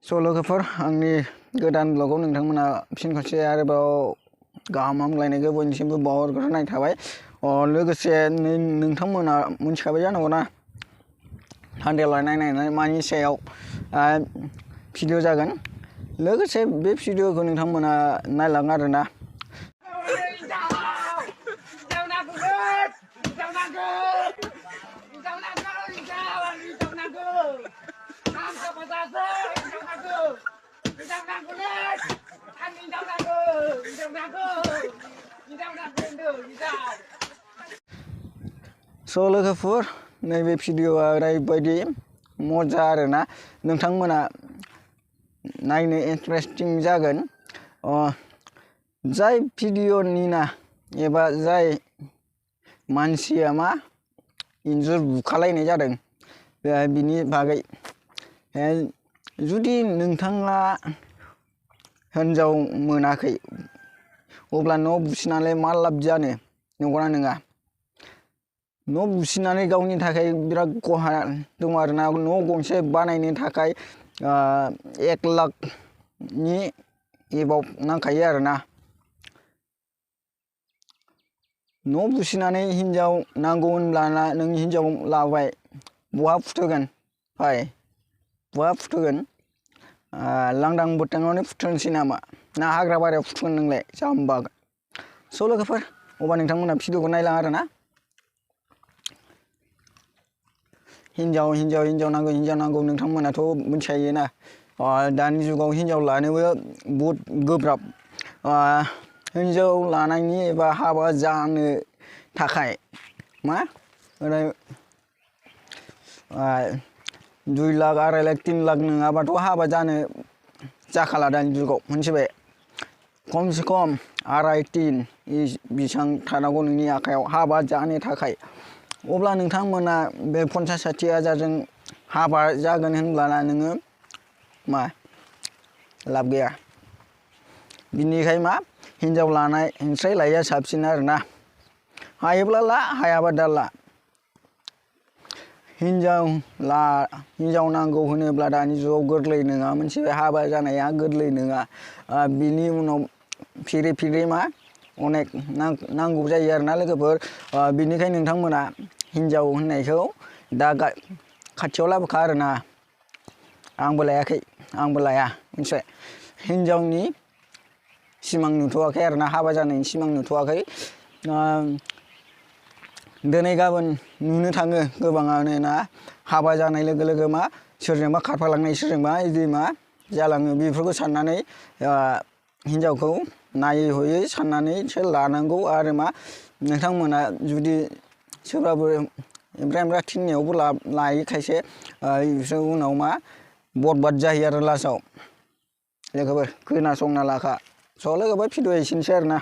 लोगोफोर आंनि गोदान ब्लगाव नोंथांमोना फिन खनसे आरोबाव गाहाम हामलायनायखौ बयनिसिमबो बावहरग्रोनाय थाबाय। लोगोसे नोंथांमोना मिथिखाबाय जानांगौना थान्दैयाव नायनाय मानि सायाव भिडिअ जागोन। लोगोसे बे भिडिअखौ नोंथांमोना नायलाङो आरोना। लोगोफोर नैबे भिडिअआ ओरैबायदि मजा आरोना, नोंथांमोना नायनो इन्टारेस्टिं जागोन। जाय भिडिअनि ना एबा जाय मानसिया मा इन्जुर बुखालायनाय जादों बिनि बागै, जुदि नोंथाङा हिन्जाव मोनाखै अब्ला न' बुसिनानै मा लाब जानो, नंगौना नङा? न' बुसिनानै गावनि थाखाय बिराद खहा दङ आरोना। न' गंसे बानायनो थाखाय 1 लाखनि एबाव नांखायो आरोना। न' बुसिनानै हिन्जाव नांगौ होनब्लाना नों हिन्जाव लाबाय, बहा फुथुगोन? बहा फुथुगोन? लांदां बोथाङावनो फुथुनोसै नामा? ना हाग्रा बारियाव फुथुगोन नोंलाय जाम्बा? लोगोफोर अब्ला नोंथांमोना भिडिअखौ नायलां आरोना। हिन्जाव नांगौ नोंथांमोनाथ' मिथिखायोना। दानि जुगाव हिन्जाव लानोबो बहुद गोब्राब। हिन्जाव लानायनि एबा हाबा जानो थाखाय मा 2 लाख 2.5 लाख 3 लाख नङाबाथ' हाबा जानो जाखाला दानि जुगाव, मिथिबाय? खमसे खम 2.5-3 बेसेबां थानांगौ नोंनि आखायाव हाबा जानो थाखाय। अब्ला नोंथांमोना बे 50-60 हाजारजों हाबा जागोन होनब्लाना नोङो मा लाब गैया। बिनिखाय मा हिन्जाव लानायनिफ्राय लायैया साबसिन आरोना। हायोब्ला ला, हायाबा दा ला। हिन्जाव नांगौ होनोब्ला दानि जुगाव गोरलै नङा, मोनसे हाबा जानाया गोरलै नङा। बिनि उनाव फिरि मा अनेक नांगौ जायो आरोना लोगोफोर। बिनिखायनो नोंथांमोना हिन्जाव होननायखौ दा खाथियाव लाबोखा आरोना। आंबो लायाखै, आंबो लाया, मिथिबाय? हिन्जावनि सिमां नुथ'वाखै आरोना, हाबा जानायनि सिमां नुथ'वाखै। दिनै गाबोन नुनो थाङो गोबाङानो ना, हाबा जानाय लोगो लोगो मा सोरजोंबा खारफालांनाय, सोरजोंबा इदि मा जालाङो, बेफोरखौ साननानै हिन्जावखौ नायै हयै साननानैसो लानांगौ। आरो मा नोंथांमोना जुदि सोरबाफोर एमब्रा थिननायावबो लायो खायसे, बिसोर उनाव मा बरबाद जायो आरो लास्टआव। लोगोफोर खोनासंना लाखा। लोगोफोर भिडिअआ एसेनोसै आरोना।